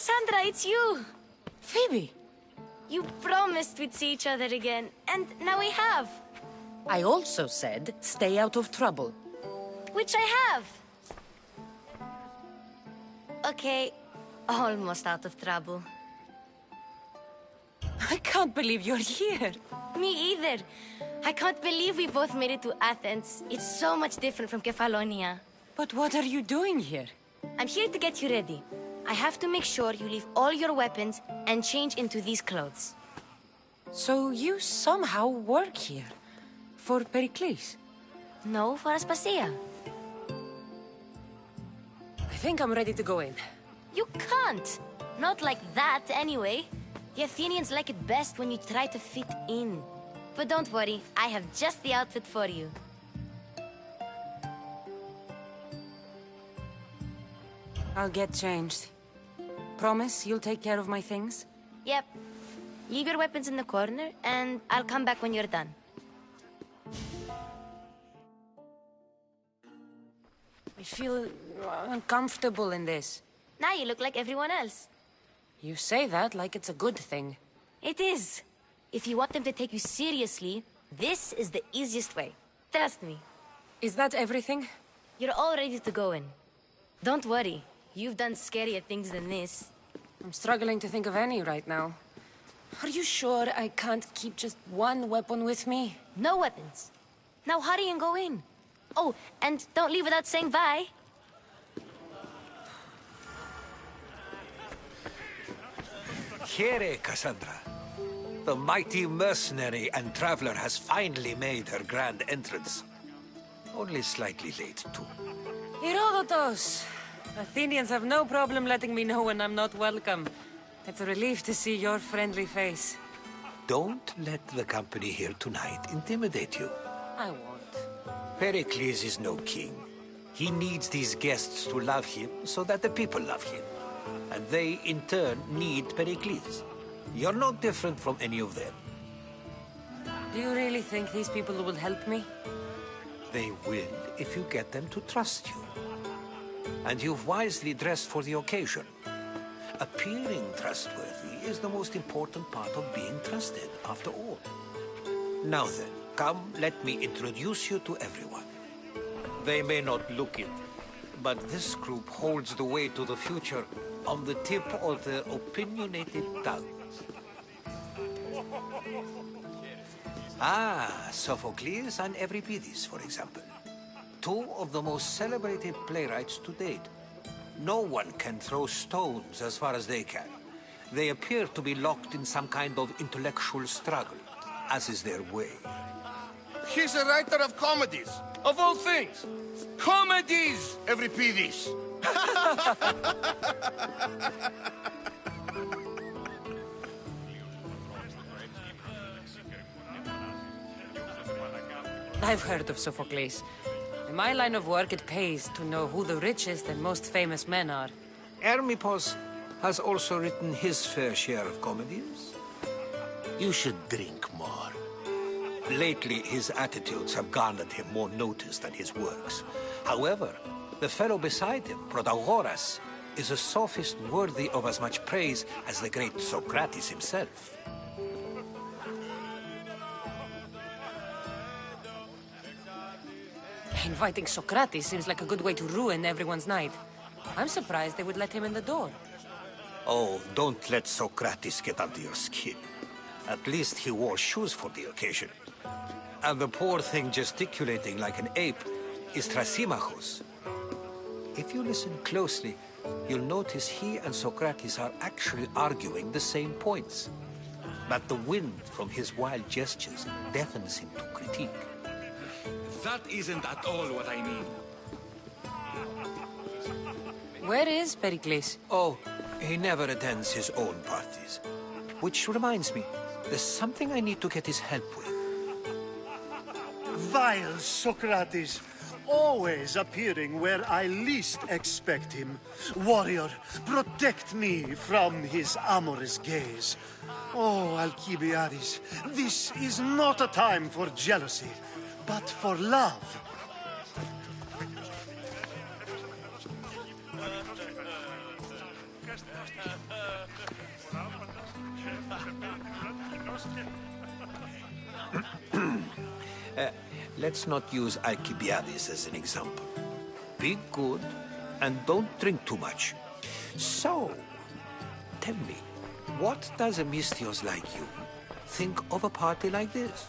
Cassandra, it's you! Phoebe! You promised we'd see each other again, and now we have. I also said, stay out of trouble. Which I have. Okay, almost out of trouble. I can't believe you're here. Me either. I can't believe we both made it to Athens. It's so much different from Kefalonia. But what are you doing here? I'm here to get you ready. I have to make sure you leave all your weapons and change into these clothes. So you somehow work here? For Pericles? No, for Aspasia. I think I'm ready to go in. You can't! Not like that, anyway. The Athenians like it best when you try to fit in. But don't worry, I have just the outfit for you. I'll get changed. Promise you'll take care of my things? Yep. Leave your weapons in the corner, and I'll come back when you're done. I feel uncomfortable in this. Now you look like everyone else. You say that like it's a good thing. It is. If you want them to take you seriously, this is the easiest way. Trust me. Is that everything? You're all ready to go in. Don't worry. You've done scarier things than this. I'm struggling to think of any right now. Are you sure I can't keep just one weapon with me? No weapons. Now hurry and go in. Oh, and don't leave without saying bye. Here, Cassandra. The mighty mercenary and traveler has finally made her grand entrance. Only slightly late, too. Herodotus! Athenians have no problem letting me know when I'm not welcome. It's a relief to see your friendly face. Don't let the company here tonight intimidate you. I won't. Pericles is no king. He needs these guests to love him so that the people love him. And they, in turn, need Pericles. You're not different from any of them. Do you really think these people will help me? They will if you get them to trust you. And you've wisely dressed for the occasion. Appearing trustworthy is the most important part of being trusted, after all. Now then, come, let me introduce you to everyone. They may not look it, but this group holds the way to the future on the tip of their opinionated tongues. Ah, Sophocles and Euripides, for example. Two of the most celebrated playwrights to date. No one can throw stones as far as they can. They appear to be locked in some kind of intellectual struggle, as is their way. He's a writer of comedies, of all things. Comedies, Euripides. I've heard of Sophocles. In my line of work, it pays to know who the richest and most famous men are. Hermippos has also written his fair share of comedies. You should drink more. Lately, his attitudes have garnered him more notice than his works. However, the fellow beside him, Protagoras, is a sophist worthy of as much praise as the great Socrates himself. Inviting Socrates seems like a good way to ruin everyone's night. I'm surprised they would let him in the door. Oh, don't let Socrates get under your skin. At least he wore shoes for the occasion. And the poor thing gesticulating like an ape is Thrasymachos. If you listen closely, you'll notice he and Socrates are actually arguing the same points. But the wind from his wild gestures deafens him to critique. That isn't at all what I mean. Where is Pericles? Oh, he never attends his own parties. Which reminds me, there's something I need to get his help with. Vile Socrates, always appearing where I least expect him. Warrior, protect me from his amorous gaze. Oh, Alcibiades, this is not a time for jealousy, but for love. Let's not use Alcibiades as an example. Be good, and don't drink too much. So, tell me, what does a Misthios like you think of a party like this?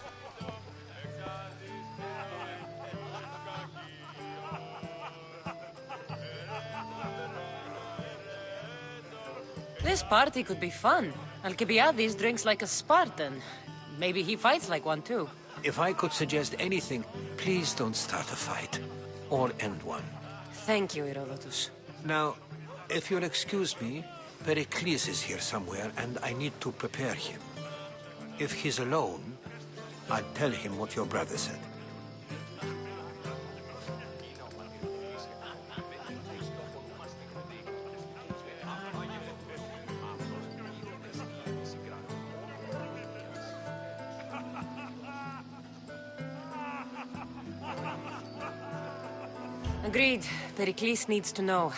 This party could be fun. Alcibiades drinks like a Spartan. Maybe he fights like one too. If I could suggest anything, please don't start a fight. Or end one. Thank you, Herodotus. Now, if you'll excuse me, Pericles is here somewhere, and I need to prepare him. If he's alone, I'll tell him what your brother said. Agreed. Pericles needs to know.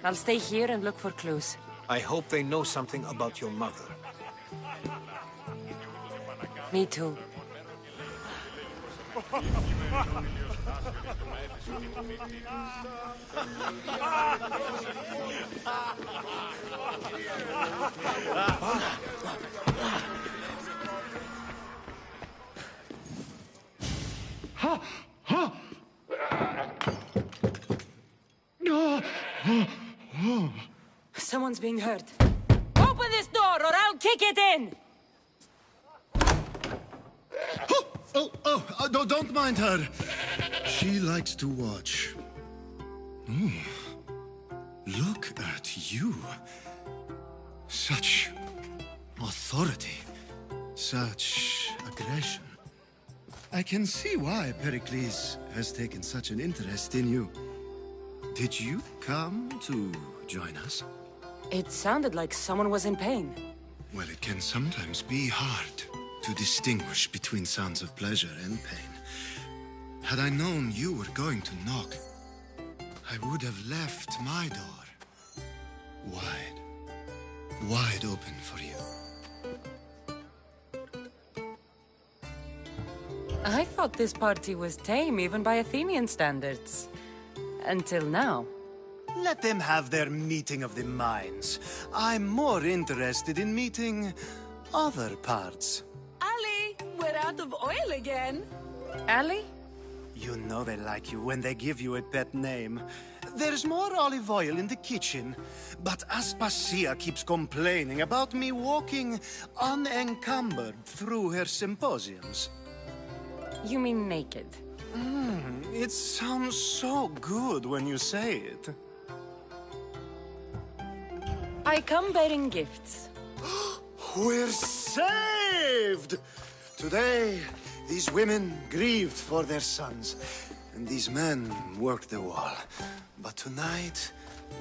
I'll stay here and look for clues. I hope they know something about your mother. Me too. Someone's being hurt. Open this door or I'll kick it in! Don't mind her. She likes to watch. Look at you. Such authority. Such aggression. I can see why Pericles has taken such an interest in you. Did you come to join us? It sounded like someone was in pain. Well, it can sometimes be hard to distinguish between sounds of pleasure and pain. Had I known you were going to knock, I would have left my door wide open for you. I thought this party was tame even by Athenian standards. Until now. Let them have their meeting of the minds. I'm more interested in meeting other parts. Ali, we're out of oil again. Ali? You know they like you when they give you a pet name. There's more olive oil in the kitchen, but Aspasia keeps complaining about me walking unencumbered through her symposiums. You mean naked? It sounds so good when you say it. I come bearing gifts. We're saved! Today, these women grieved for their sons, and these men worked the wall. But tonight,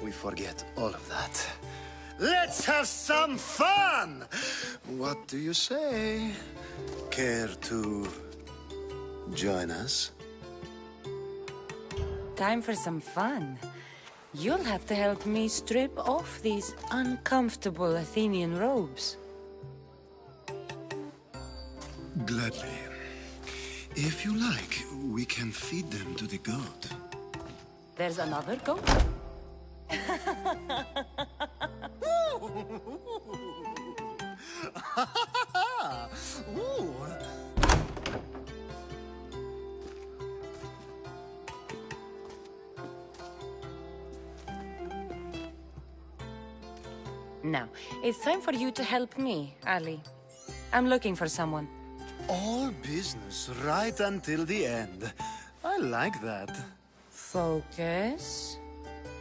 we forget all of that. Let's have some fun! What do you say? Care to join us? Time for some fun. You'll have to help me strip off these uncomfortable Athenian robes. Gladly. If you like, we can feed them to the goat. There's another goat? Ooh. Now, it's time for you to help me, Ali. I'm looking for someone. All business right until the end. I like that. Focus.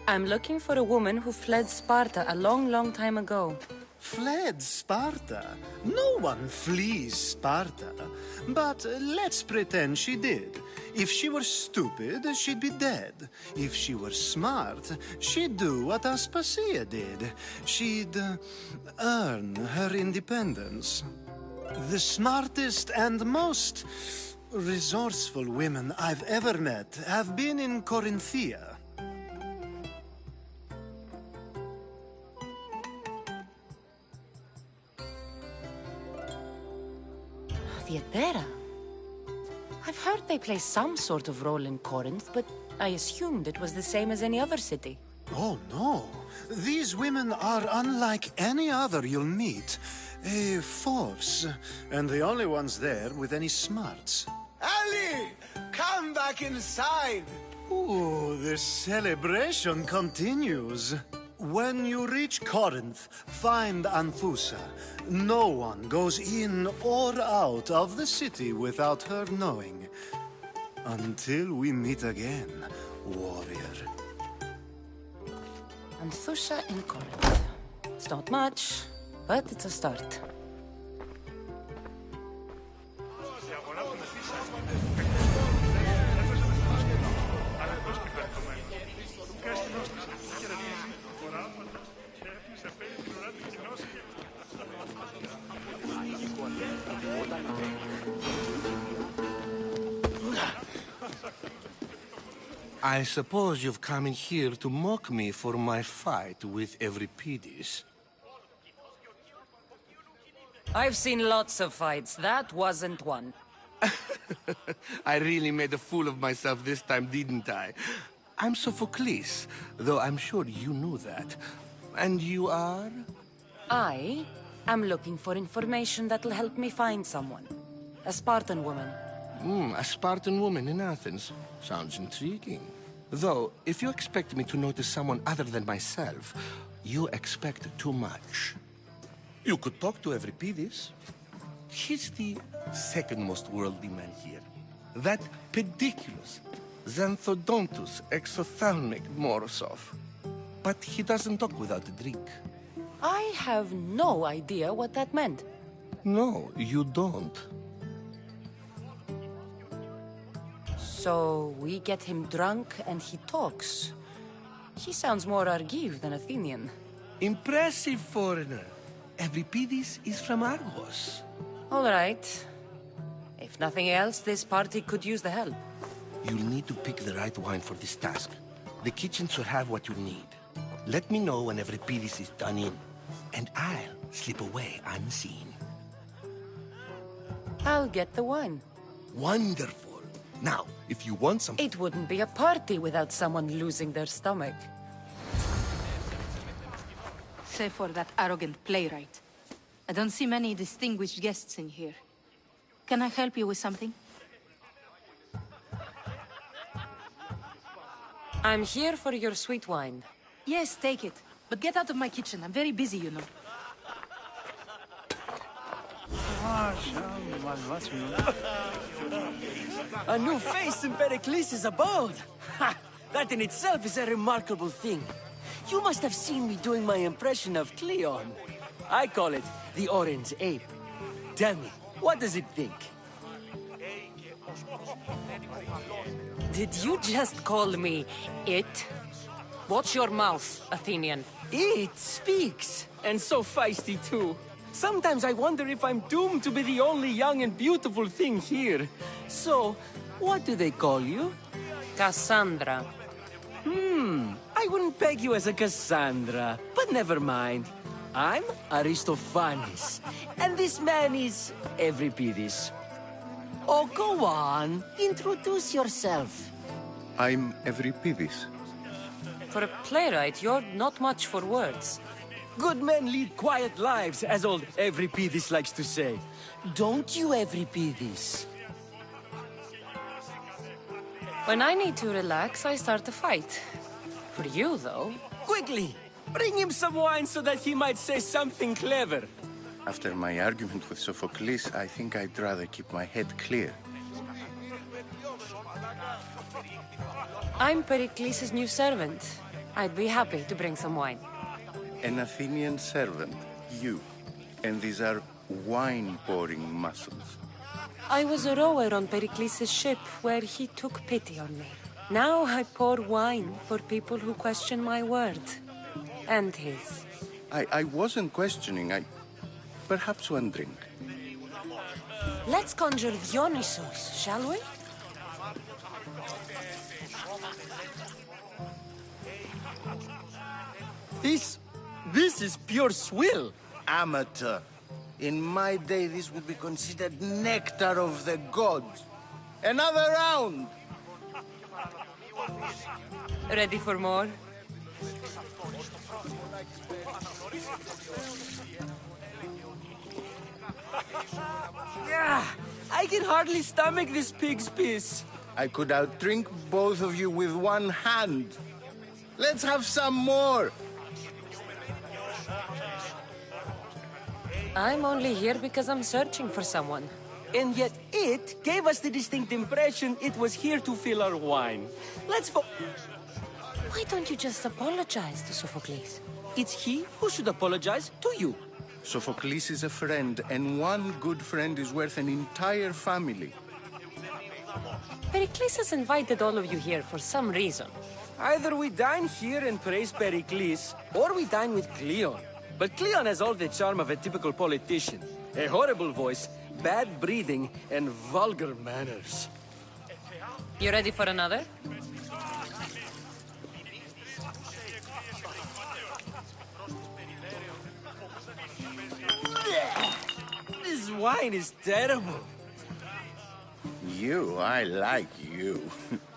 I'm looking for a woman who fled Sparta a long, long time ago. Fled Sparta? No one flees Sparta. But let's pretend she did. If she were stupid, she'd be dead. If she were smart, she'd do what Aspasia did. She'd earn her independence. The smartest and most resourceful women I've ever met have been in Corinthia. Theatera? I've heard they play some sort of role in Corinth, but I assumed it was the same as any other city. Oh, no. These women are unlike any other you'll meet. A force, and the only ones there with any smarts. Ali! Come back inside! Ooh, the celebration continues. When you reach Corinth, find Anthusa. No one goes in or out of the city without her knowing. Until we meet again, warrior. Anthusa in Corinth. It's not much, but it's a start. I suppose you've come in here to mock me for my fight with Euripides. I've seen lots of fights. That wasn't one. I really made a fool of myself this time, didn't I? I'm Sophocles, though I'm sure you knew that. And you are? I am looking for information that'll help me find someone. A Spartan woman. A Spartan woman in Athens. Sounds intriguing. Though, if you expect me to notice someone other than myself, you expect too much. You could talk to Euripides. He's the second most worldly man here. That pediculous, xanthodontus exophthalmic Morosov. But he doesn't talk without a drink. I have no idea what that meant. No, you don't. So we get him drunk and he talks. He sounds more Argive than Athenian. Impressive, foreigner. Euripides is from Argos. All right. If nothing else, this party could use the help. You'll need to pick the right wine for this task. The kitchen should have what you need. Let me know when Euripides is done in, and I'll slip away unseen. I'll get the wine. Wonderful. Now, if you want some... It wouldn't be a party without someone losing their stomach. Save for that arrogant playwright. I don't see many distinguished guests in here. Can I help you with something? I'm here for your sweet wine. Yes, take it. But get out of my kitchen. I'm very busy, you know. A new face in Pericles' abode! Ha! That in itself is a remarkable thing. You must have seen me doing my impression of Cleon. I call it the Orange Ape. Tell me, what does it think? Did you just call me it? Watch your mouth, Athenian. It speaks, and so feisty too. Sometimes I wonder if I'm doomed to be the only young and beautiful thing here. So, what do they call you? Cassandra. I wouldn't peg you as a Cassandra, but never mind. I'm Aristophanes, and this man is Euripides. Oh, go on. Introduce yourself. I'm Euripides. For a playwright, you're not much for words. Good men lead quiet lives, as old Evripidis likes to say. Don't you, Evripidis? When I need to relax, I start a fight. For you, though. Quickly! Bring him some wine so that he might say something clever. After my argument with Sophocles, I think I'd rather keep my head clear. I'm Pericles' new servant. I'd be happy to bring some wine. An Athenian servant, you. And these are wine-pouring muscles. I was a rower on Pericles' ship where he took pity on me. Now I pour wine for people who question my word. And his. I wasn't questioning, Perhaps one drink. Let's conjure Dionysos, shall we? This is pure swill. Amateur. In my day, this would be considered nectar of the gods. Another round! Ready for more? Yeah, I can hardly stomach this pig's piss. I could outdrink both of you with one hand. Let's have some more! I'm only here because I'm searching for someone. And yet it gave us the distinct impression it was here to fill our wine. Why don't you just apologize to Sophocles? It's he who should apologize to you. Sophocles is a friend, and one good friend is worth an entire family. Pericles has invited all of you here for some reason. Either we dine here and praise Pericles, or we dine with Cleon. But Cleon has all the charm of a typical politician. A horrible voice, bad breeding, and vulgar manners. You ready for another? This wine is terrible. I like you.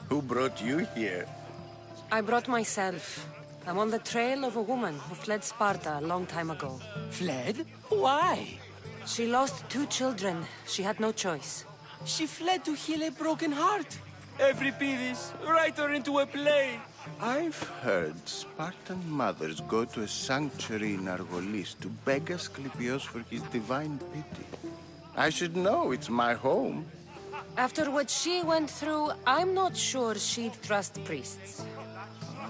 Who brought you here? I brought myself. I'm on the trail of a woman who fled Sparta a long time ago. Fled? Why? She lost 2 children. She had no choice. She fled to heal a broken heart. Evripidis, write her into a play. I've heard Spartan mothers go to a sanctuary in Argolis to beg Asclepios for his divine pity. I should know, it's my home. After what she went through, I'm not sure she'd trust priests.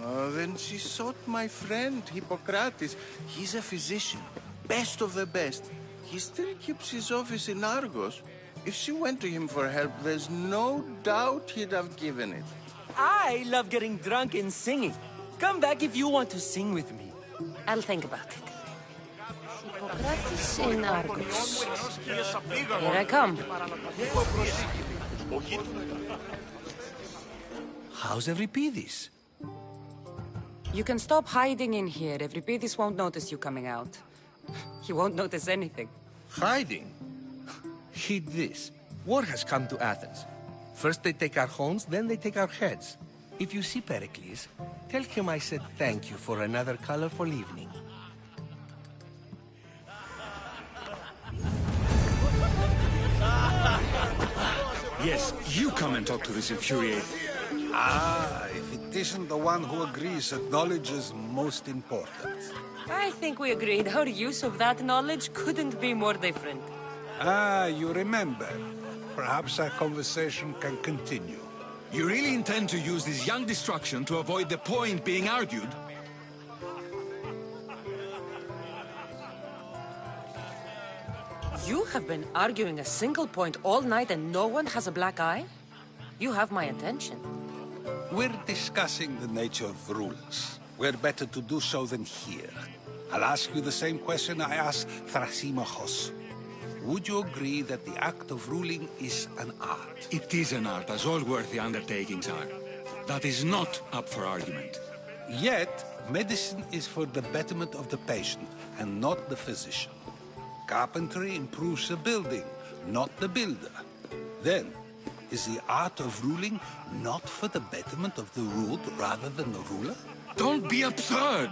Oh, then she sought my friend, Hippocrates. He's a physician, best of the best. He still keeps his office in Argos. If she went to him for help, there's no doubt he'd have given it. I love getting drunk and singing. Come back if you want to sing with me. I'll think about it. Hippocrates in Argos. Here I come. How's Evripidis? You can stop hiding in here. Evripidis won't notice you coming out. He won't notice anything. Hiding? Heed this. War has come to Athens. First they take our homes, then they take our heads. If you see Pericles, tell him I said thank you for another colorful evening. Yes, you come and talk to this infuriated. If it isn't the one who agrees that knowledge is most important. I think we agreed our use of that knowledge couldn't be more different. You remember. Perhaps our conversation can continue. You really intend to use this young destruction to avoid the point being argued? You have been arguing a single point all night and no one has a black eye? You have my attention. We're discussing the nature of rules. Where better to do so than here? I'll ask you the same question I asked Thrasymachos. Would you agree that the act of ruling is an art? It is an art, as all worthy undertakings are. That is not up for argument. Yet, medicine is for the betterment of the patient, and not the physician. Carpentry improves the building, not the builder. Then, is the art of ruling not for the betterment of the ruled rather than the ruler? Don't be absurd!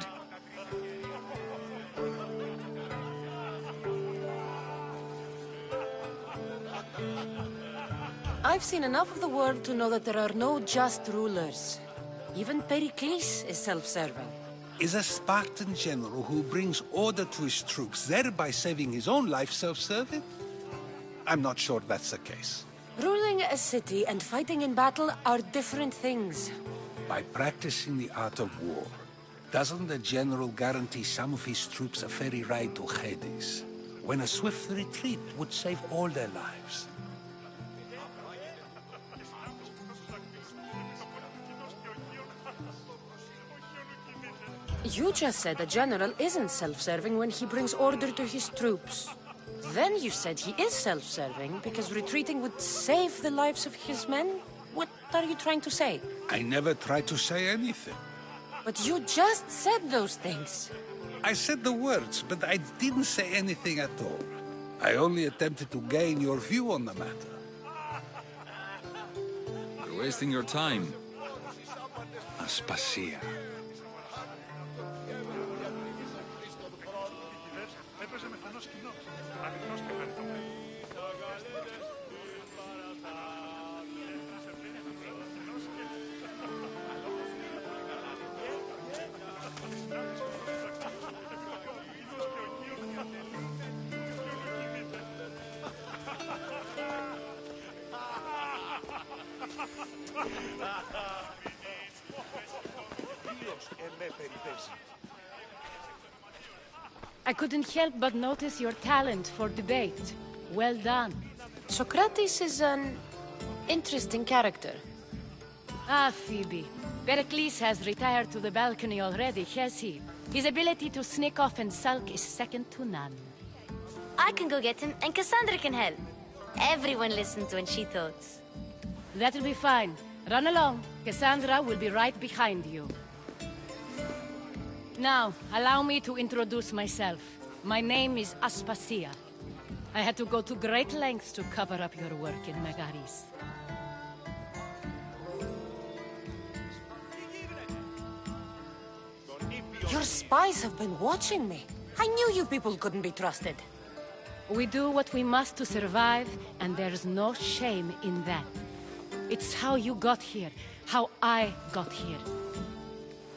I've seen enough of the world to know that there are no just rulers. Even Pericles is self-serving. Is a Spartan general who brings order to his troops, thereby saving his own life, self-serving? I'm not sure that's the case. Ruling a city and fighting in battle are different things. By practicing the art of war, doesn't the general guarantee some of his troops a ferry ride to Hades, when a swift retreat would save all their lives? You just said a general isn't self-serving when he brings order to his troops. Then you said he is self-serving because retreating would save the lives of his men? What are you trying to say? I never tried to say anything. But you just said those things. I said the words, but I didn't say anything at all. I only attempted to gain your view on the matter. You're wasting your time. Aspasia. I couldn't help but notice your talent for debate. Well done. Socrates is an interesting character. Ah, Phoebe. Pericles has retired to the balcony already, has he? His ability to sneak off and sulk is second to none. I can go get him, and Cassandra can help. Everyone listens when she talks. That'll be fine. Run along. Cassandra will be right behind you. Now, allow me to introduce myself. My name is Aspasia. I had to go to great lengths to cover up your work in Megaris. Your spies have been watching me. I knew you people couldn't be trusted. We do what we must to survive, and there's no shame in that. It's how you got here, how I got here.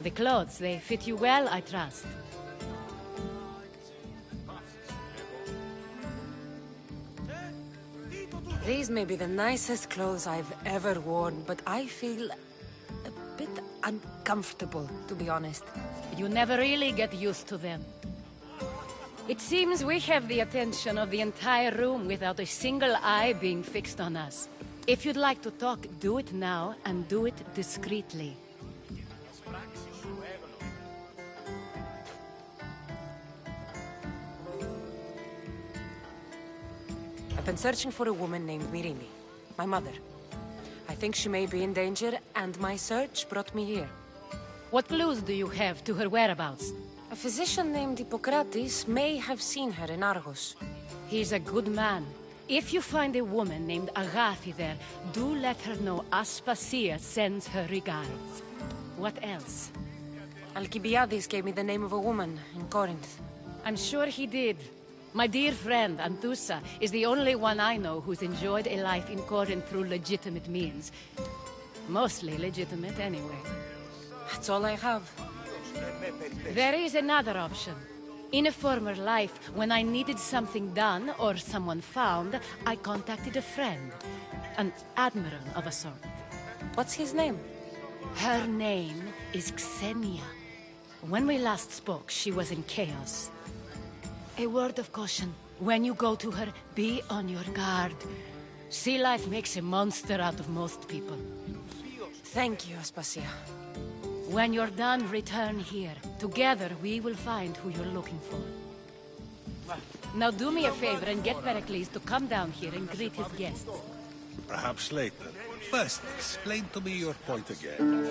The clothes, they fit you well, I trust. These may be the nicest clothes I've ever worn, but I feel a bit uncomfortable, to be honest. You never really get used to them. It seems we have the attention of the entire room without a single eye being fixed on us. If you'd like to talk, do it now, and do it discreetly. I've been searching for a woman named Myrimi, my mother. I think she may be in danger, and my search brought me here. What clues do you have to her whereabouts? A physician named Hippocrates may have seen her in Argos. He's a good man. If you find a woman named Agathi there, do let her know Aspasia sends her regards. What else? Alcibiades gave me the name of a woman in Corinth. I'm sure he did. My dear friend, Anthusa, is the only one I know who's enjoyed a life in Corinth through legitimate means. Mostly legitimate, anyway. That's all I have. There is another option. In a former life, when I needed something done or someone found, I contacted a friend. An admiral of a sort. What's his name? Her name is Xenia. When we last spoke, she was in chaos. A word of caution. When you go to her, be on your guard. Sea life makes a monster out of most people. Thank you, Aspasia. When you're done, return here. Together, we will find who you're looking for. Now do me a favor and get Pericles to come down here and greet his guests. Perhaps later. First, explain to me your point again.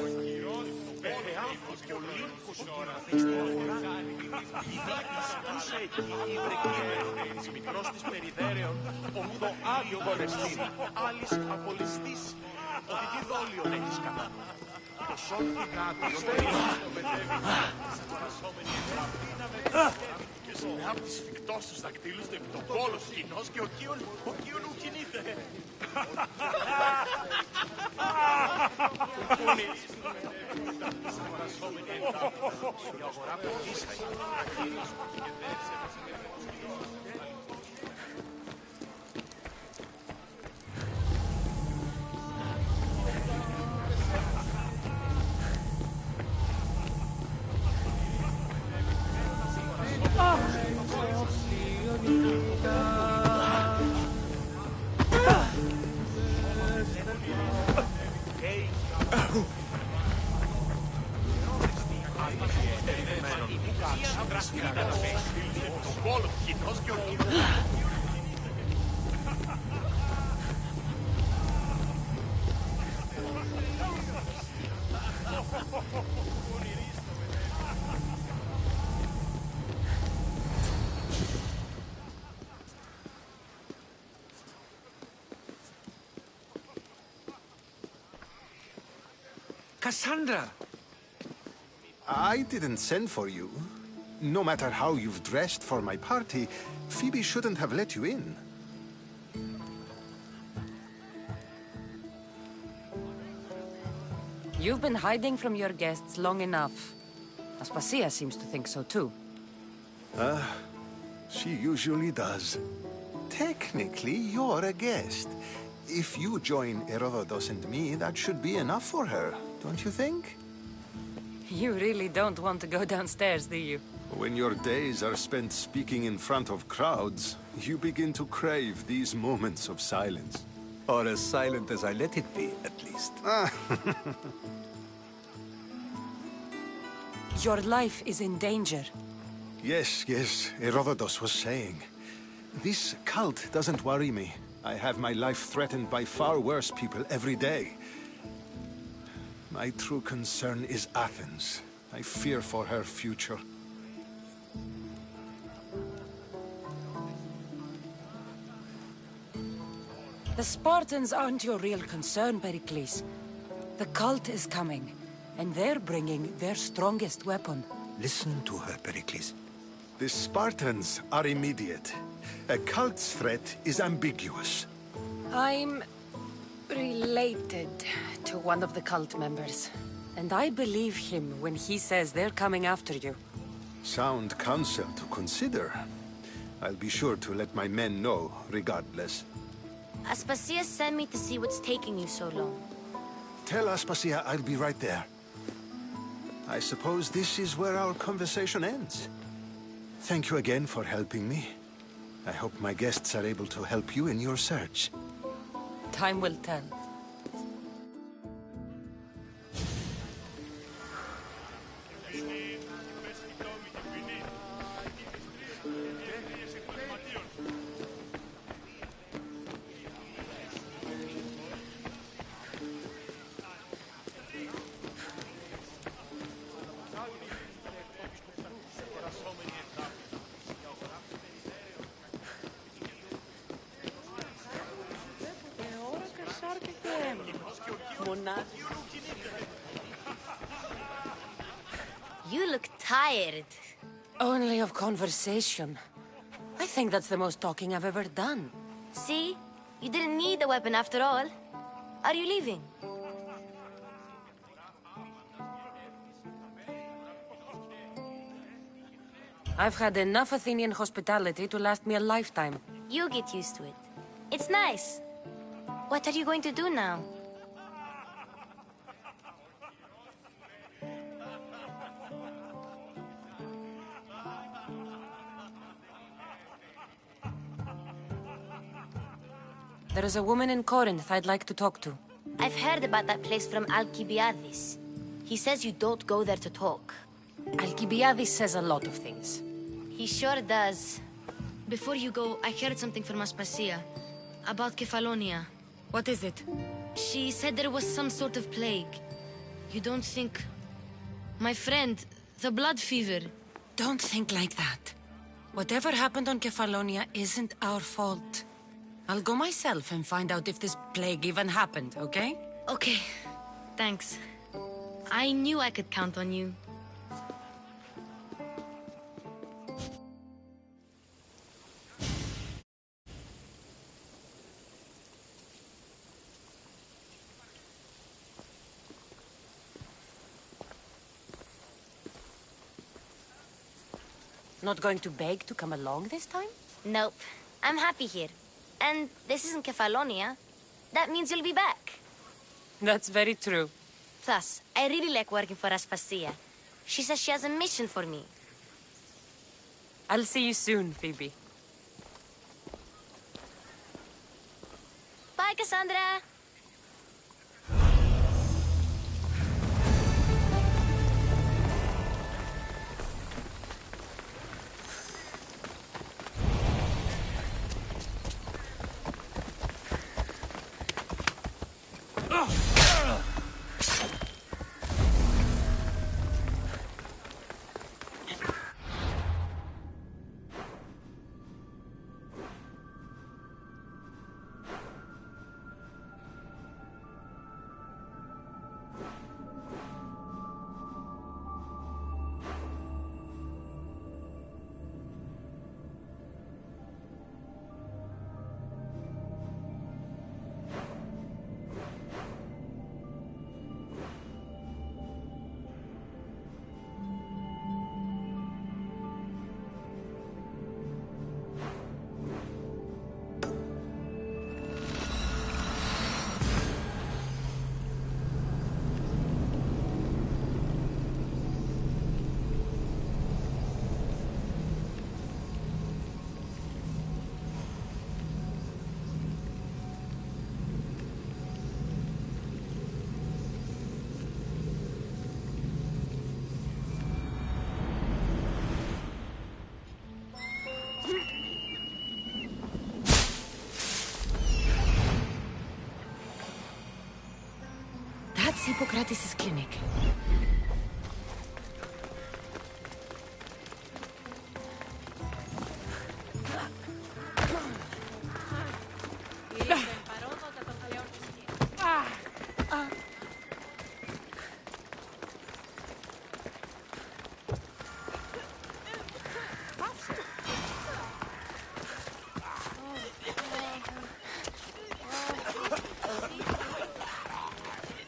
Μια από τις σφιχτώσεις δακτύλους του επιτοπόλος κοινός και ο Κίον ου κινείται. Cassandra! I didn't send for you. No matter how you've dressed for my party, Phoebe shouldn't have let you in. You've been hiding from your guests long enough. Aspasia seems to think so too. She usually does. Technically, you're a guest. If you join Herodotus and me, that should be enough for her, don't you think? You really don't want to go downstairs, do you? When your days are spent speaking in front of crowds, you begin to crave these moments of silence. Or as silent as I let it be, at least. Your life is in danger. Yes, Herodotus was saying. This cult doesn't worry me. I have my life threatened by far worse people every day. My true concern is Athens. I fear for her future. The Spartans aren't your real concern, Pericles. The cult is coming, and they're bringing their strongest weapon. Listen to her, Pericles. The Spartans are immediate. A cult's threat is ambiguous. I'm related to one of the cult members, and I believe him when he says they're coming after you. Sound counsel to consider. I'll be sure to let my men know, regardless. Aspasia sent me to see what's taking you so long. Tell Aspasia I'll be right there. I suppose this is where our conversation ends. Thank you again for helping me. I hope my guests are able to help you in your search. Time will tell. You look tired. Only of conversation. I think that's the most talking I've ever done. See? You didn't need the weapon after all. Are you leaving? I've had enough Athenian hospitality to last me a lifetime. You get used to it. It's nice. What are you going to do now? There is a woman in Corinth I'd like to talk to. I've heard about that place from Alcibiades. He says you don't go there to talk. Alcibiades says a lot of things. He sure does. Before you go, I heard something from Aspasia. About Kefalonia. What is it? She said there was some sort of plague. You don't think... My friend, the blood fever. Don't think like that. Whatever happened on Kefalonia isn't our fault. I'll go myself and find out if this plague even happened, okay? Okay. Thanks. I knew I could count on you. Not going to beg to come along this time? Nope. I'm happy here. And this isn't Kefalonia. That means you'll be back. That's very true. Plus, I really like working for Aspasia. She says she has a mission for me. I'll see you soon, Phoebe. Bye, Cassandra! That's Hippocrates' clinic.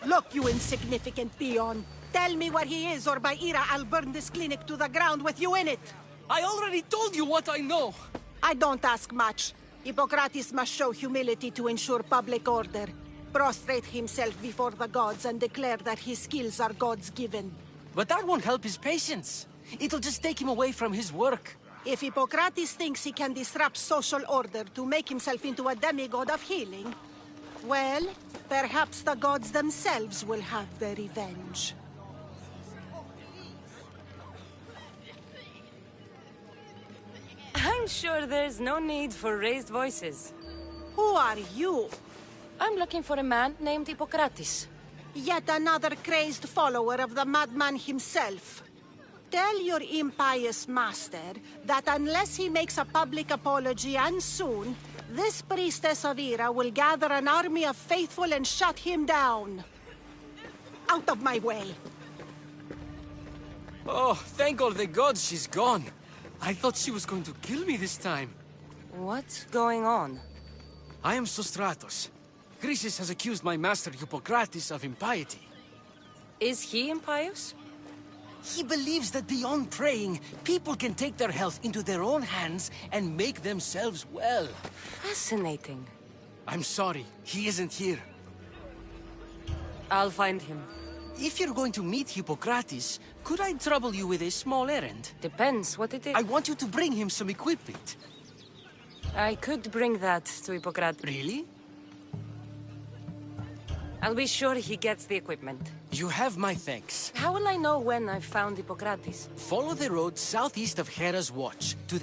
Look, you insignificant peon. Tell me where he is, or by Ira, I'll burn this clinic to the ground with you in it. I already told you what I know. I don't ask much. Hippocrates must show humility to ensure public order. Prostrate himself before the gods and declare that his skills are God's given. But that won't help his patients. It'll just take him away from his work. If Hippocrates thinks he can disrupt social order to make himself into a demigod of healing, well, perhaps the gods themselves will have their revenge. I'm sure there's no need for raised voices. Who are you? I'm looking for a man named Hippocrates. Yet another crazed follower of the madman himself. Tell your impious master that unless he makes a public apology, and soon, this priestess of Ira will gather an army of faithful and shut him down. Out of my way. Oh, thank all the gods she's gone. I thought she was going to kill me this time. What's going on? I am Sostratos. Chrysis has accused my master Hippocrates of impiety. Is he impious? He believes that beyond praying, people can take their health into their own hands and make themselves well. Fascinating. I'm sorry, he isn't here. I'll find him. If you're going to meet Hippocrates, could I trouble you with a small errand? Depends what it is. I want you to bring him some equipment. I could bring that to Hippocrates. Really? I'll be sure he gets the equipment. You have my thanks. How will I know when I've found Hippocrates? Follow the road southeast of Hera's Watch to...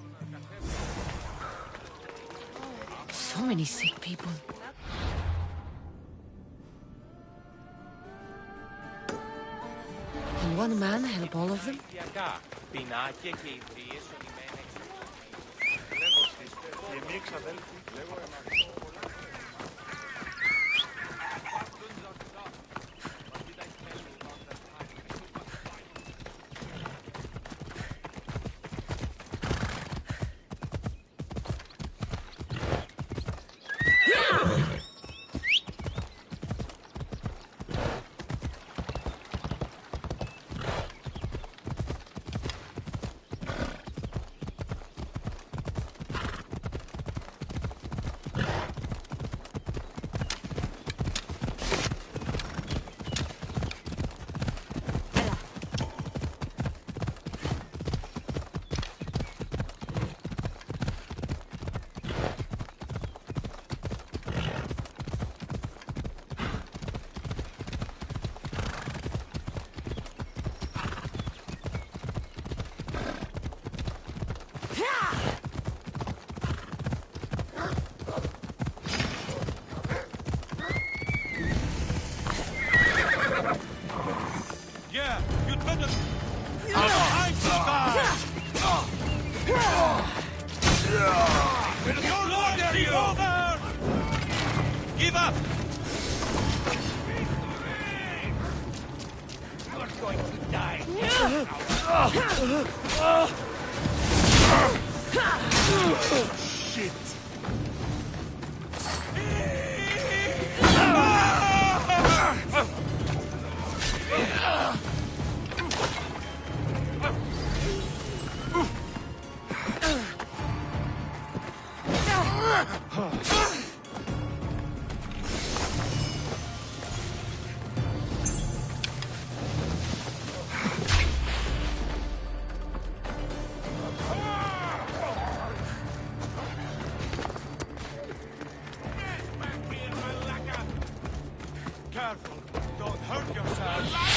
So many sick people. Can one man help all of them? give up! You're going to die. Shit! Careful, don't hurt yourself.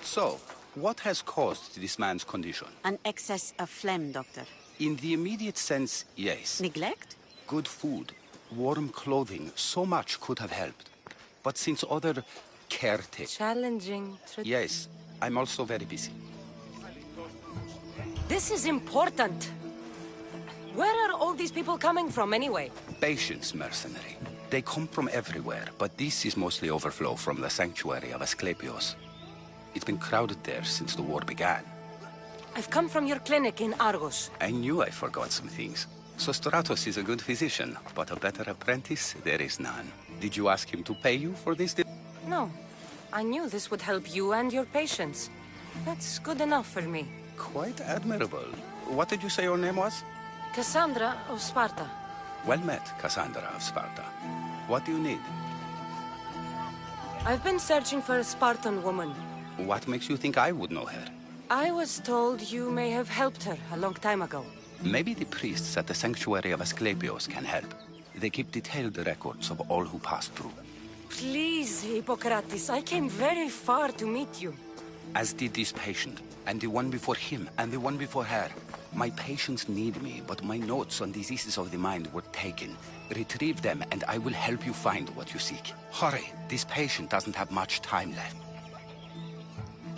So, what has caused this man's condition? An excess of phlegm, Doctor. In the immediate sense, yes. Neglect? Good food, warm clothing, so much could have helped. But since other caretakers... Challenging. Yes, I'm also very busy. This is important. Where are all these people coming from, anyway? Patience, mercenary. They come from everywhere, but this is mostly overflow from the sanctuary of Asclepios. It's been crowded there since the war began. I've come from your clinic in Argos. I knew I forgot some things. So Stratos is a good physician, but a better apprentice, there is none. Did you ask him to pay you for this? No. I knew this would help you and your patients. That's good enough for me. Quite admirable. What did you say your name was? Cassandra of Sparta. Well met, Cassandra of Sparta. What do you need? I've been searching for a Spartan woman. What makes you think I would know her? I was told you may have helped her a long time ago. Maybe the priests at the sanctuary of Asclepios can help. They keep detailed records of all who passed through. Please, Hippocrates, I came very far to meet you. As did this patient, and the one before him, and the one before her. My patients need me, but my notes on diseases of the mind were taken. Retrieve them, and I will help you find what you seek. Hurry, this patient doesn't have much time left.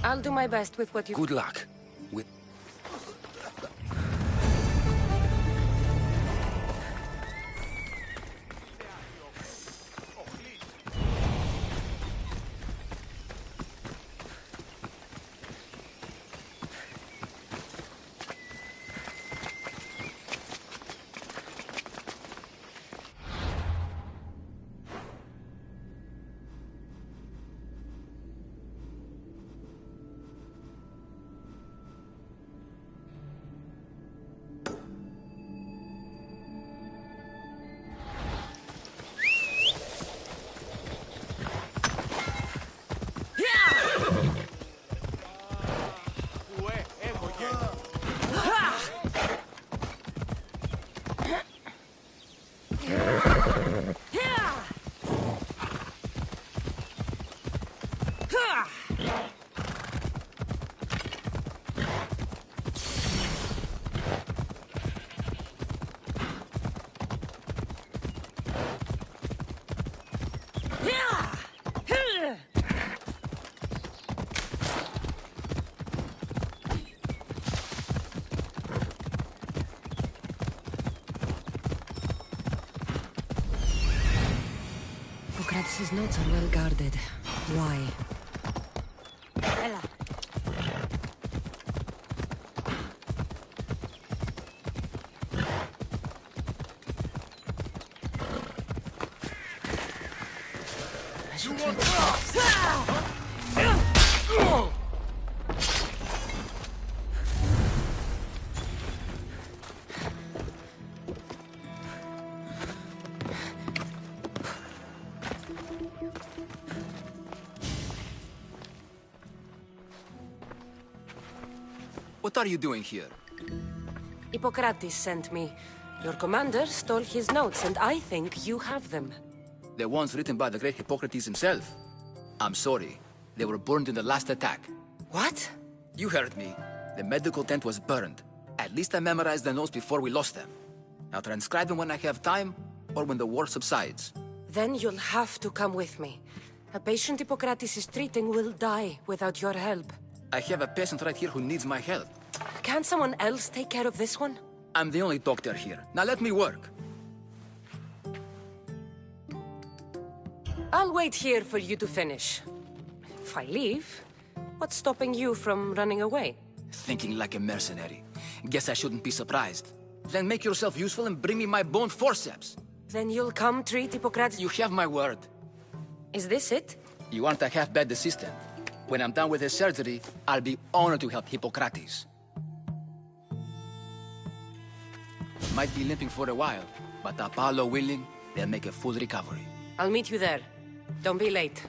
I'll do my best with what you... Good luck. Hippocrates' notes are well guarded. Why? Ella. What are you doing here? Hippocrates sent me. Your commander stole his notes, and I think you have them. The ones written by the great Hippocrates himself. I'm sorry. They were burned in the last attack. What? You heard me. The medical tent was burned. At least I memorized the notes before we lost them. I'll transcribe them when I have time, or when the war subsides. Then you'll have to come with me. A patient Hippocrates is treating will die without your help. I have a patient right here who needs my help. Can't someone else take care of this one? I'm the only doctor here. Now let me work. I'll wait here for you to finish. If I leave, what's stopping you from running away? Thinking like a mercenary. Guess I shouldn't be surprised. Then make yourself useful and bring me my bone forceps. Then you'll come treat Hippocrates? You have my word. Is this it? You aren't a half-bad assistant. When I'm done with his surgery, I'll be honored to help Hippocrates. Might be limping for a while, but Apollo willing, they'll make a full recovery. I'll meet you there. Don't be late.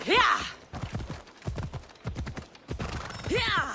Yeah! Yeah!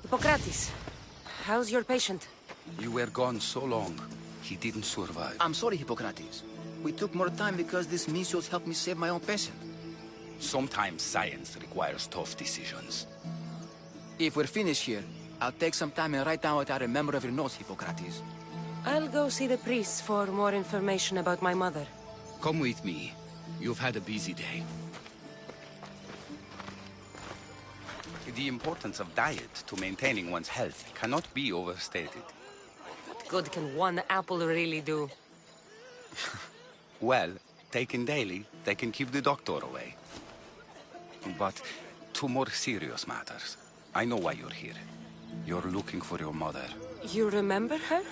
Hippocrates, how's your patient? You were gone so long, he didn't survive. I'm sorry, Hippocrates. We took more time because this measles helped me save my own patient. Sometimes science requires tough decisions. If we're finished here, I'll take some time and write down what I remember of your notes, Hippocrates. I'll go see the priest for more information about my mother. Come with me. You've had a busy day. The importance of diet to maintaining one's health cannot be overstated. What good can one apple really do? Well, taken daily, they can keep the doctor away. But to more serious matters. I know why you're here. You're looking for your mother. You remember her?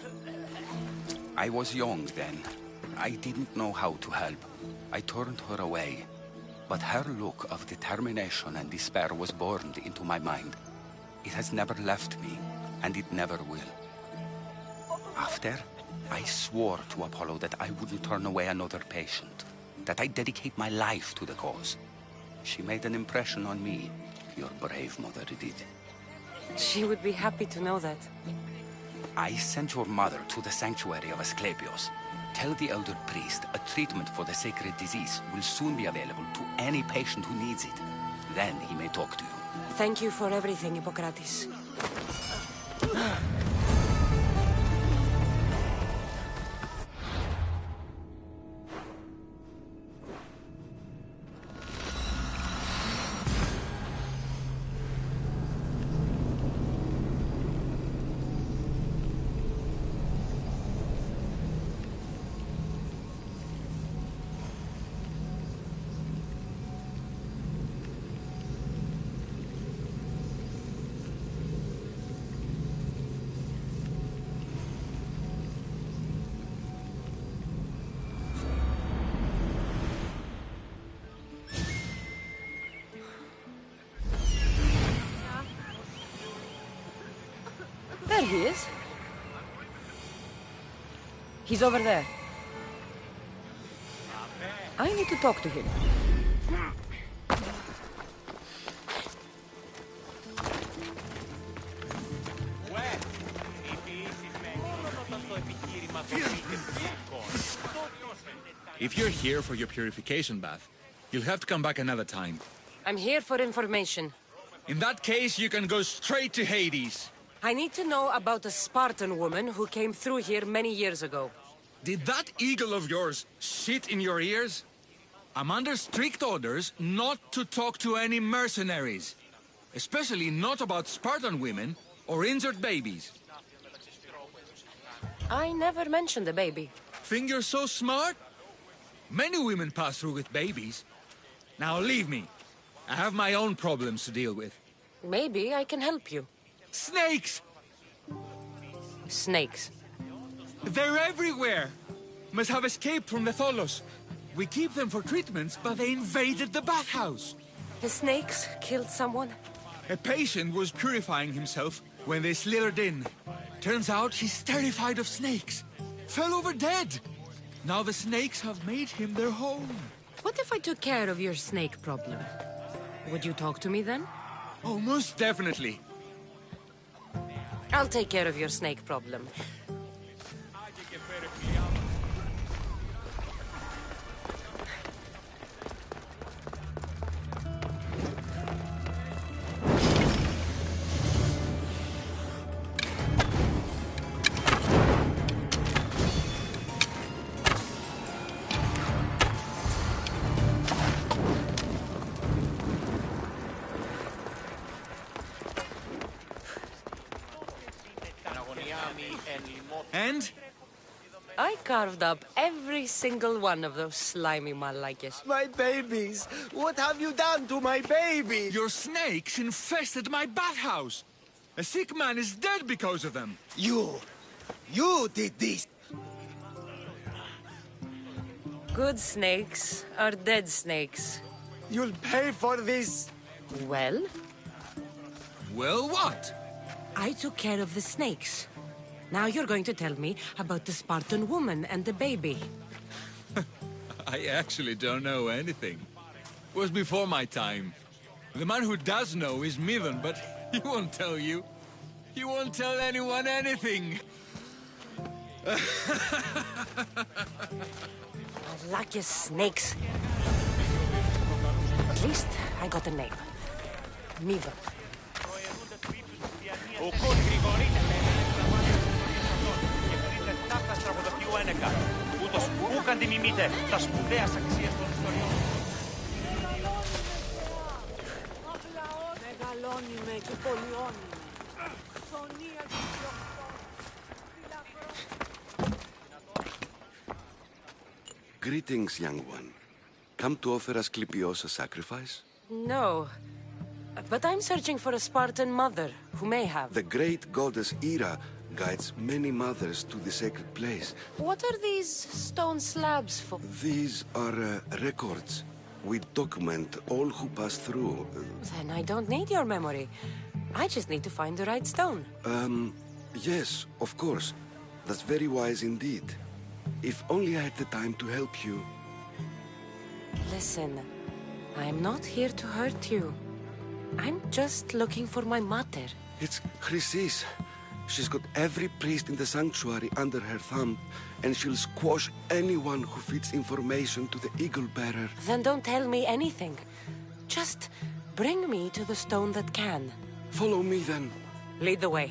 I was young then. I didn't know how to help. I turned her away. But her look of determination and despair was burned into my mind. It has never left me, and it never will. After, I swore to Apollo that I wouldn't turn away another patient, that I'd dedicate my life to the cause. She made an impression on me. Your brave mother did. She would be happy to know that. I sent your mother to the sanctuary of Asclepios. Tell the elder priest a treatment for the sacred disease will soon be available to any patient who needs it. Then he may talk to you. Thank you for everything, Hippocrates. he is. He's over there. I need to talk to him. If you're here for your purification bath, you'll have to come back another time. I'm here for information. In that case, you can go straight to Hades. I need to know about a Spartan woman who came through here many years ago. Did that eagle of yours shit in your ears? I'm under strict orders not to talk to any mercenaries. Especially not about Spartan women or injured babies. I never mentioned a baby. Think you're so smart? Many women pass through with babies. Now leave me. I have my own problems to deal with. Maybe I can help you. Snakes! Snakes. They're everywhere! Must have escaped from the Tholos. We keep them for treatments, but they invaded the bathhouse. The snakes killed someone? A patient was purifying himself when they slithered in. Turns out he's terrified of snakes. Fell over dead. Now the snakes have made him their home. What if I took care of your snake problem? Would you talk to me then? Oh, most definitely. I'll take care of your snake problem. And? I carved up every single one of those slimy malakes. My babies! What have you done to my baby? Your snakes infested my bathhouse. A sick man is dead because of them. You did this! Good snakes are dead snakes. You'll pay for this! Well? Well, what? I took care of the snakes. Now you're going to tell me about the Spartan woman and the baby. I actually don't know anything. It was before my time. The man who does know is Midon, but he won't tell you. He won't tell anyone anything. Malakes snakes. At least I got a name. Midon. Ούτως ούκαν τιμημείτε τα σπουδαίας αξίας των ιστοριών. Μεγαλώνει με και πολιώνει με. Φωνία του Greetings, young one. Come to offer Asclepios a sacrifice? No. But I'm searching for a Spartan mother who may have. The great goddess Ira guides many mothers to the sacred place. What are these stone slabs for? These are records. We document all who pass through. Then I don't need your memory. I just need to find the right stone. Yes, of course. That's very wise indeed. If only I had the time to help you. Listen, I'm not here to hurt you. I'm just looking for my mother. It's Chrysis. She's got every priest in the sanctuary under her thumb, and she'll squash anyone who feeds information to the Eagle Bearer. Then don't tell me anything. Just bring me to the stone that can. Follow me, then. Lead the way.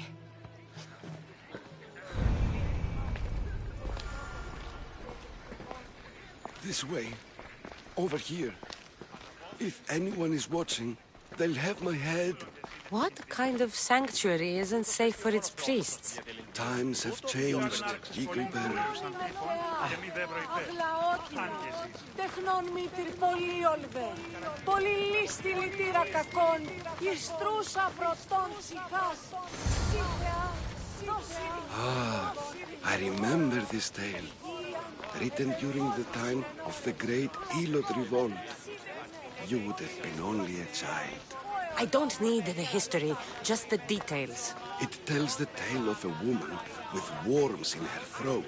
This way. Over here. If anyone is watching, they'll have my head. What kind of sanctuary isn't safe for its priests? Times have changed, Eagle Bearer. Τεχνών μήτρ πολύ ολβέ. Πολύ λίστη λυτήρα κακών. Ιστρούσα βρωτών ψυχάς. Ah, I remember this tale. Written during the time of the great Elot revolt. You would have been only a child. I don't need the history, just the details. It tells the tale of a woman with worms in her throat.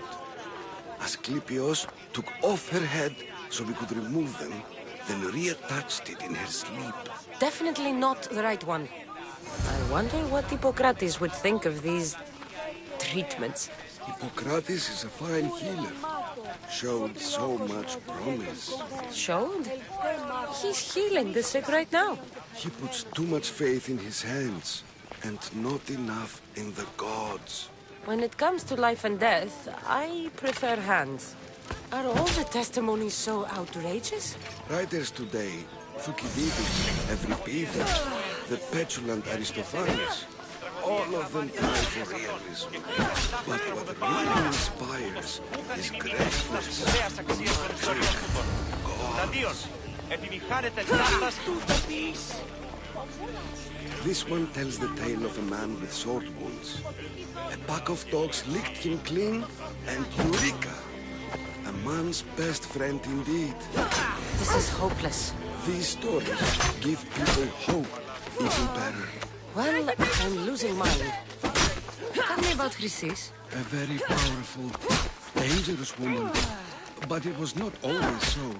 Asclepios took off her head so we could remove them, then reattached it in her sleep. Definitely not the right one. I wonder what Hippocrates would think of these treatments. Hippocrates is a fine healer. Showed so much promise. Showed? He's healing the sick right now. He puts too much faith in his hands, and not enough in the gods. When it comes to life and death, I prefer hands. Are all the testimonies so outrageous? Writers today, Thucydides, Euripides, the petulant Aristophanes, all of them try for realism. But what really inspires is greatness, gods. This one tells the tale of a man with sword wounds. A pack of dogs licked him clean, and Eureka! A man's best friend indeed. This is hopeless. These stories give people hope, even better. Well, I'm losing mine. Tell me about Chrysis. A very powerful, dangerous woman. But it was not always so.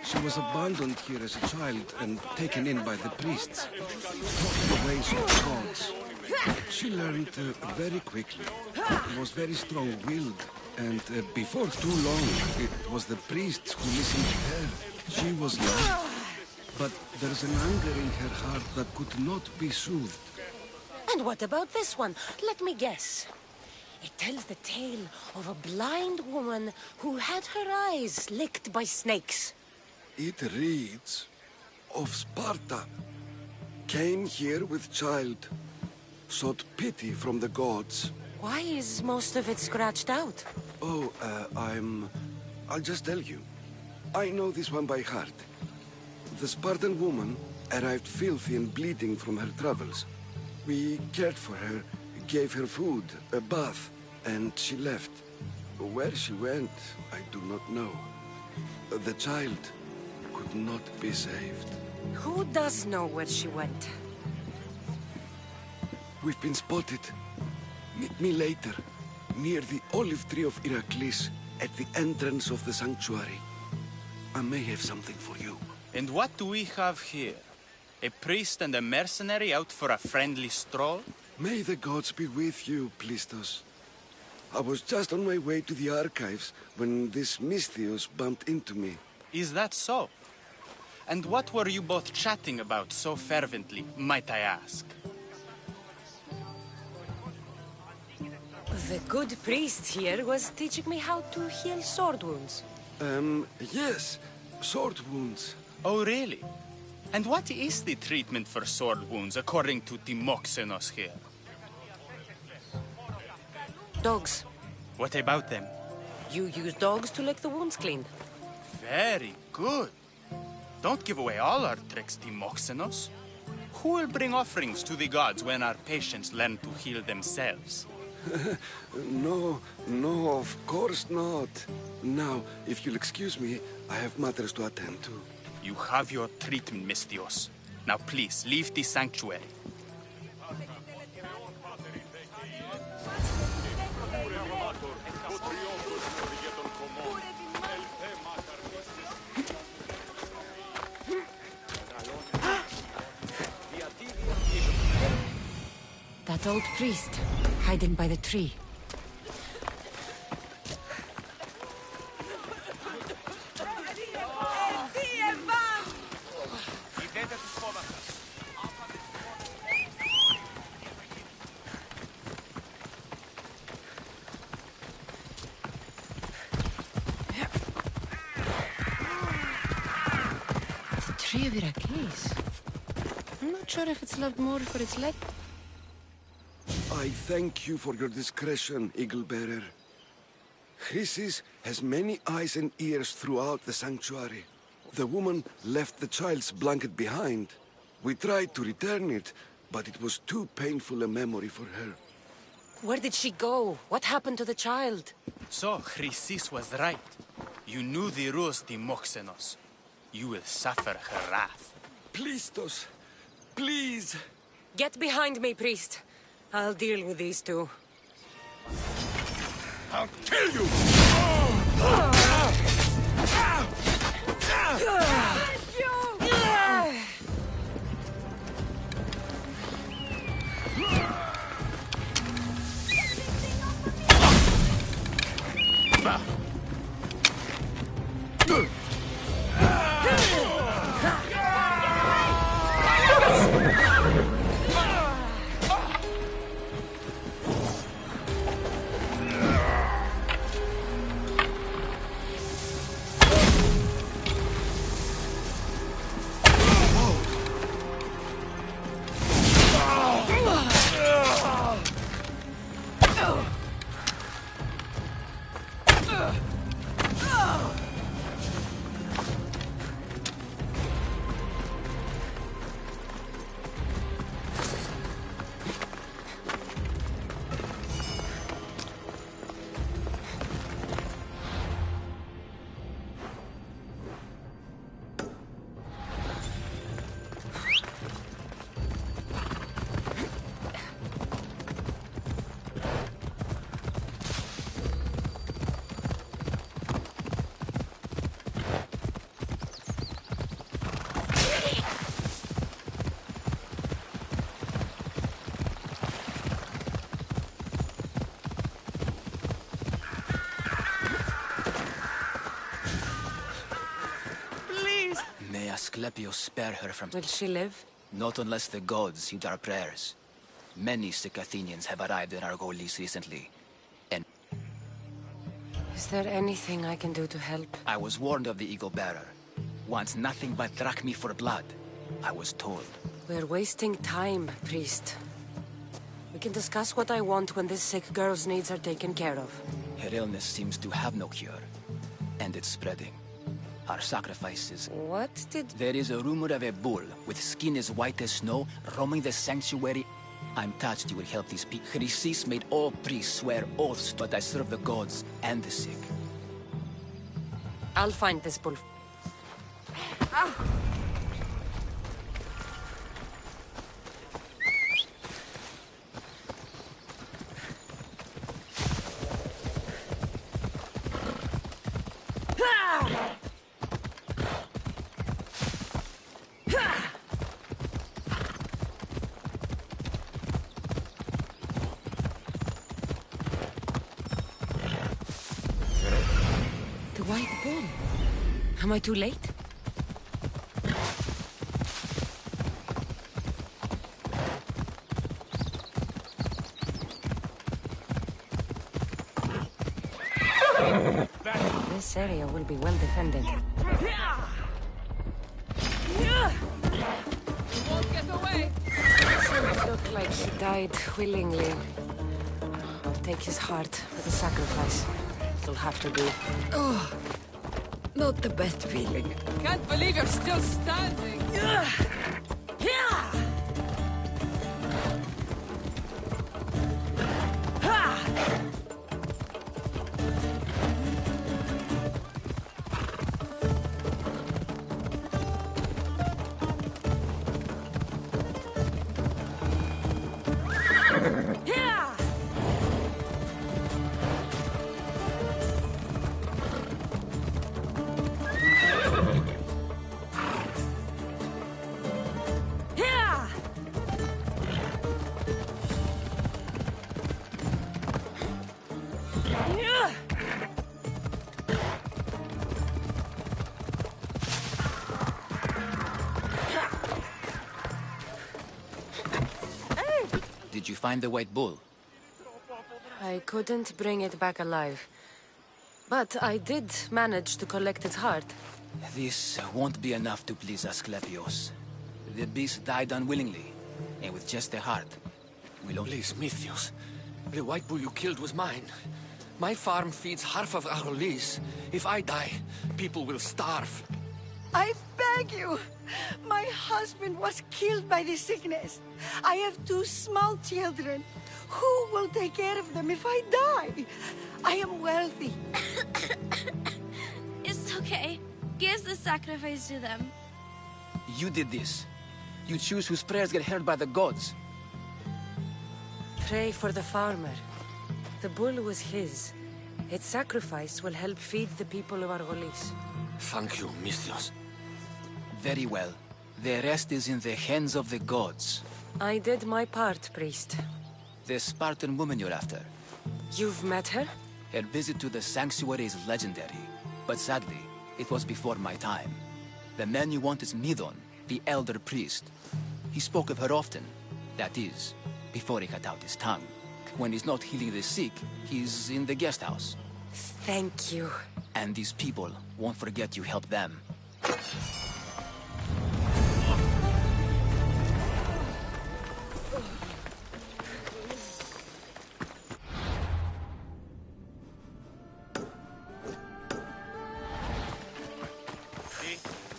She was abandoned here as a child and taken in by the priests. Taught the ways of the gods. She learned very quickly. Was very strong-willed. And before too long, it was the priests who listened to her. She was loved. But there's an anger in her heart that could not be soothed. And what about this one? Let me guess. It tells the tale of a blind woman who had her eyes licked by snakes. It reads of Sparta. Came here with child. Sought pity from the gods. Why is most of it scratched out? Oh, I'll just tell you. I know this one by heart. The Spartan woman arrived filthy and bleeding from her travels. We cared for her, gave her food, a bath, and she left. Where she went, I do not know. The child could not be saved. Who does know where she went? We've been spotted. Meet me later, near the olive tree of Heracles, at the entrance of the sanctuary. I may have something for you. And what do we have here? A priest and a mercenary out for a friendly stroll? May the gods be with you, Plistos. I was just on my way to the archives when this Misthios bumped into me. Is that so? And what were you both chatting about so fervently, might I ask? The good priest here was teaching me how to heal sword wounds. Yes. Sword wounds. Oh, really? And what is the treatment for sword wounds, according to Timoxenos here? Dogs. What about them? You use dogs to lick the wounds clean. Very good. Don't give away all our tricks, Timoxenos. Who will bring offerings to the gods when our patients learn to heal themselves? No, of course not. Now, if you'll excuse me, I have matters to attend to. You have your treatment, Misthios. Now please, leave the sanctuary. That old priest, hiding by the tree. The tree of Heracles. I'm not sure if it's loved more for its leg. I thank you for your discretion, Eagle Bearer. Chrysis has many eyes and ears throughout the sanctuary. The woman left the child's blanket behind. We tried to return it, but it was too painful a memory for her. Where did she go? What happened to the child? So, Chrysis was right. You knew the rules, Timoxenos. You will suffer her wrath. Plistos, please. Get behind me, priest. I'll deal with these two. I'll kill you! Asclepius spare her from... Will she live? Not unless the gods heed our prayers. Many sick Athenians have arrived in Argolis recently, and... Is there anything I can do to help? I was warned of the Eagle Bearer. Wants nothing but drachmi for blood, I was told. We're wasting time, priest. We can discuss what I want when this sick girl's needs are taken care of. Her illness seems to have no cure, and it's spreading. Our sacrifices... What did... There is a rumor of a bull with skin as white as snow roaming the sanctuary. I'm touched you will help these people. Chrysis made all priests swear oaths that I serve the gods and the sick. I'll find this bull. Ah! The white bull. Am I too late? This area will be well defended. You won't get away. Doesn't look like he died willingly. I'll take his heart for the sacrifice. It'll have to be. Oh, not the best feeling. Can't believe you're still standing. Did you find the white bull? I couldn't bring it back alive. But I did manage to collect its heart. This won't be enough to please Asclepios. The beast died unwillingly, and with just the heart, we'll only... Please, Mythios. The white bull you killed was mine. My farm feeds half of Argolis. If I die, people will starve. I beg you! My husband was killed by this sickness. I have 2 small children. Who will take care of them if I die? I am wealthy. It's okay. Give the sacrifice to them. You did this. You choose whose prayers get heard by the gods. Pray for the farmer. The bull was his. Its sacrifice will help feed the people of Argolis. Thank you, Misthios. Very well. The rest is in the hands of the gods. I did my part, priest. The Spartan woman you're after. You've met her? Her visit to the sanctuary is legendary, but sadly, it was before my time. The man you want is Midon, the elder priest. He spoke of her often. That is, before he cut out his tongue. When he's not healing the sick, he's in the guest house. Thank you. And these people won't forget you helped them.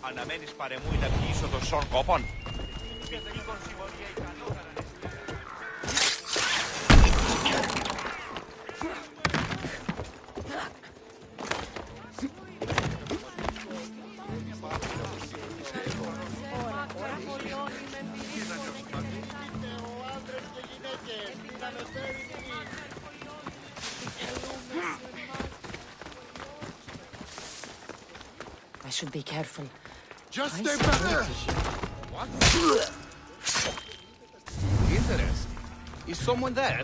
Αναμένεις παρεμού είναι αυτή η είσοδος σων κόπων. I should be careful. Just stay back! What? Interesting. Is someone there?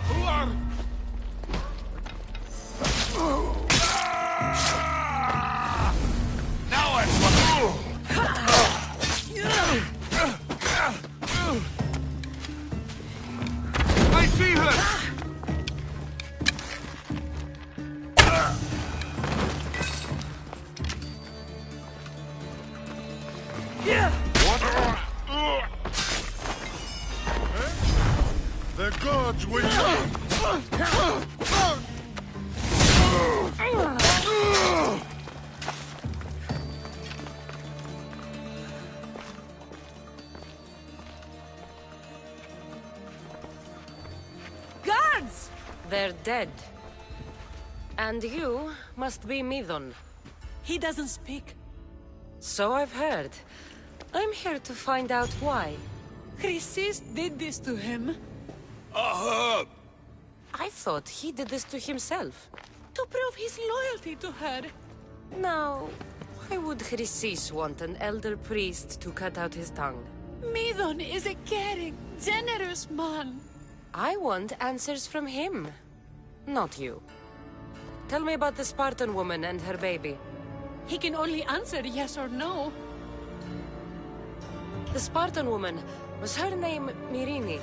Who are... Now it's what... I see her! The gods will... Guards! They're dead. And you must be Midon. He doesn't speak. So I've heard. I'm here to find out why. Chrysis did this to him. I thought he did this to himself. To prove his loyalty to her. Now, why would Chrysis want an elder priest to cut out his tongue? Midon is a caring, generous man. I want answers from him, not you. Tell me about the Spartan woman and her baby. He can only answer yes or no. The Spartan woman, was her name Myrine?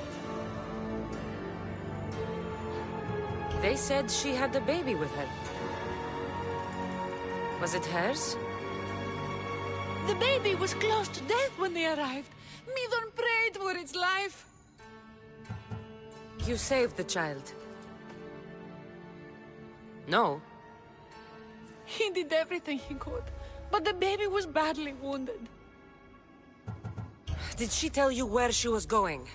They said she had a baby with her. Was it hers? The baby was close to death when they arrived. Midon prayed for its life. You saved the child. No. He did everything he could, but the baby was badly wounded. Did she tell you where she was going?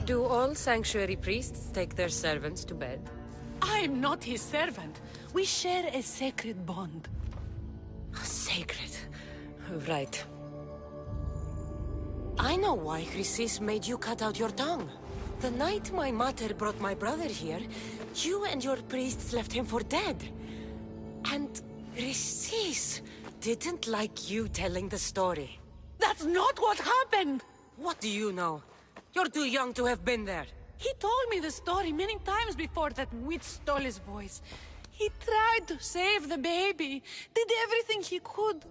Do all sanctuary priests take their servants to bed? I am not his servant. We share a sacred bond. Sacred. Right. I know why Chrysis made you cut out your tongue. The night my mother brought my brother here, you and your priests left him for dead. And Chrysis didn't like you telling the story. That's not what happened! What do you know? You're too young to have been there. He told me the story many times before that witch stole his voice. He tried to save the baby, did everything he could.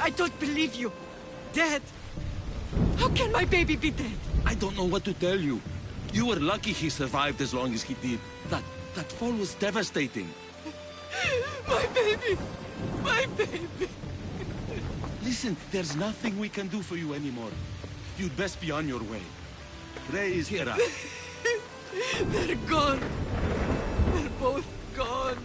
I don't believe you. Dead? How can my baby be dead? I don't know what to tell you. You were lucky he survived as long as he did. That fall was devastating. My baby! My baby! Listen, there's nothing we can do for you anymore. You'd best be on your way. Ray is here. They're gone. They're both gone.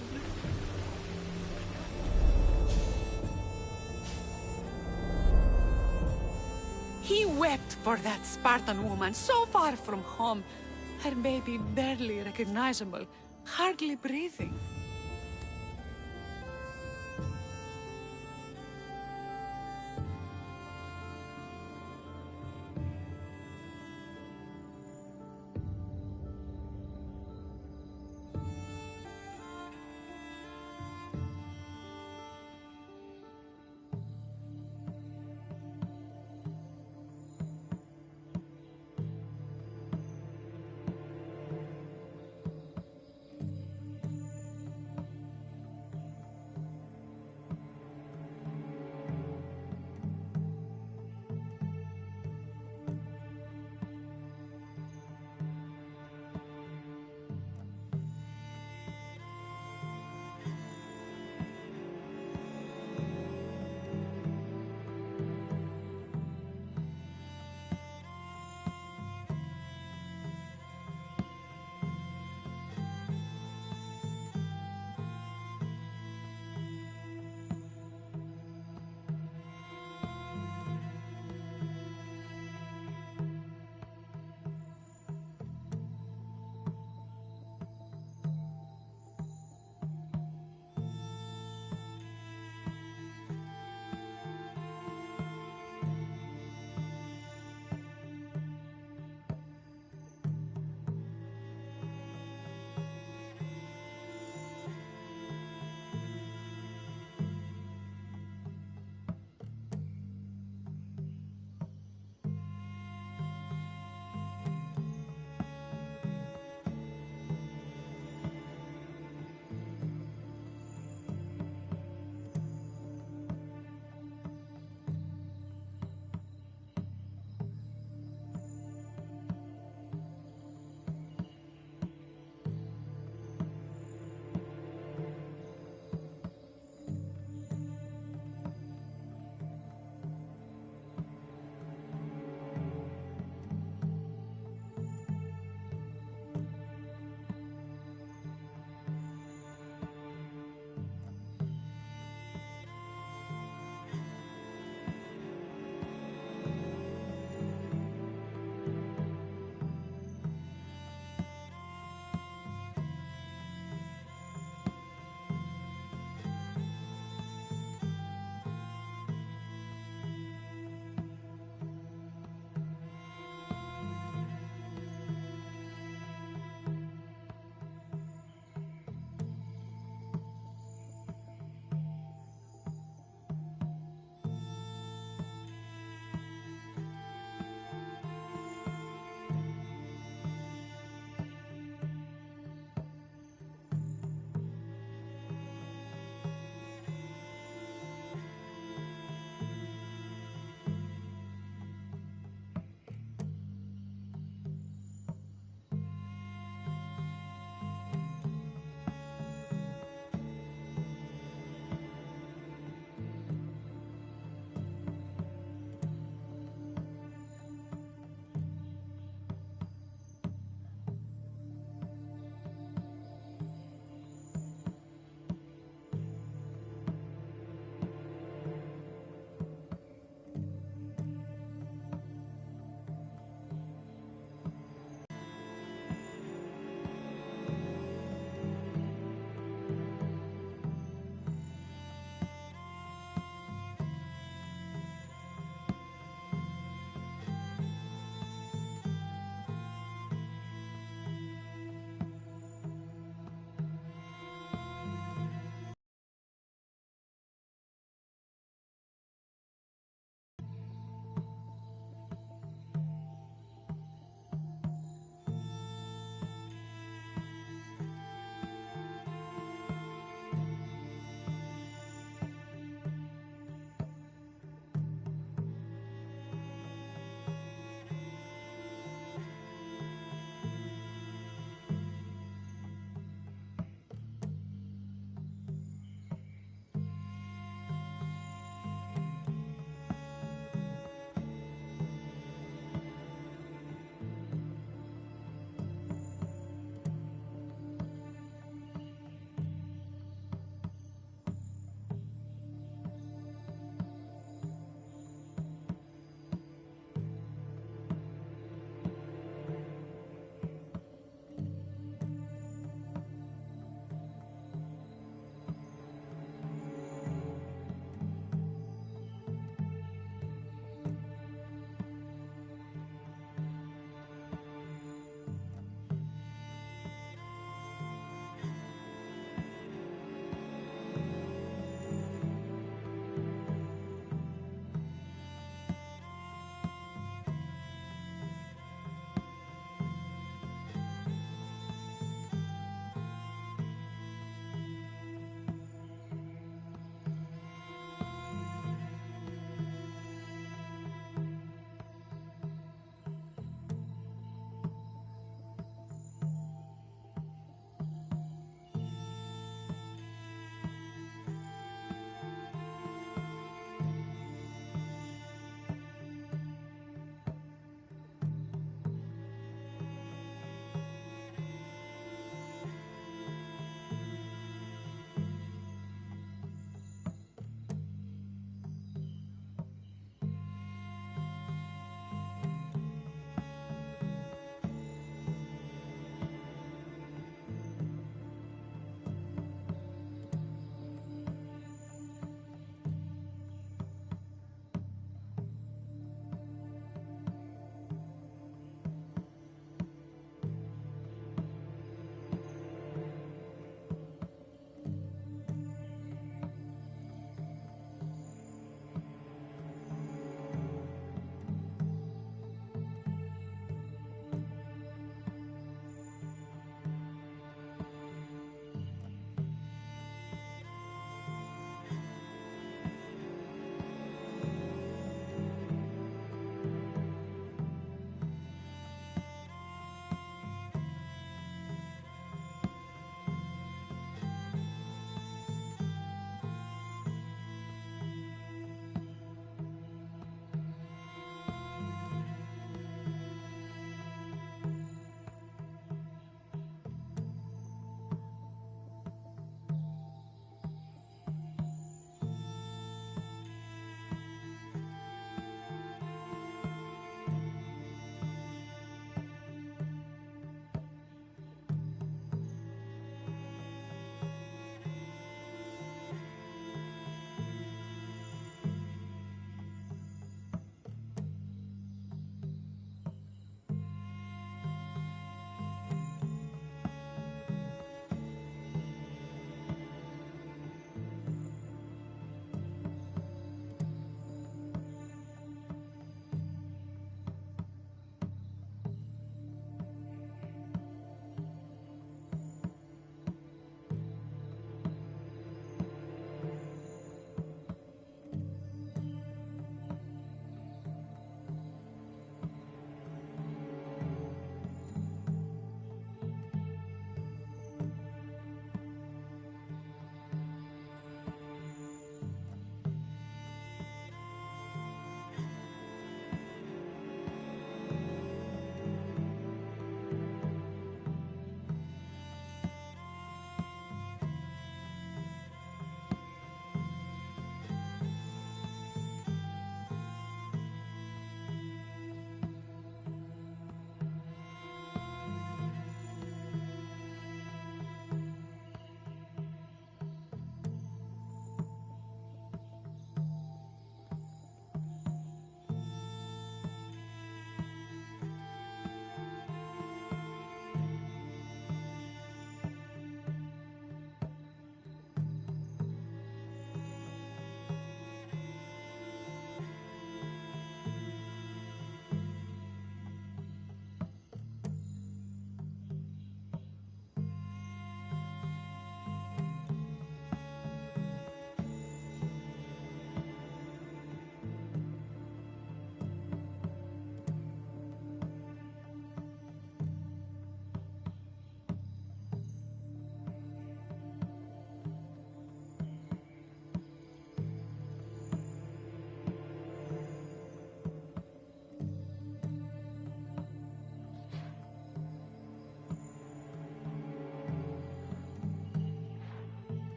He wept for that Spartan woman so far from home. Her baby barely recognizable, hardly breathing.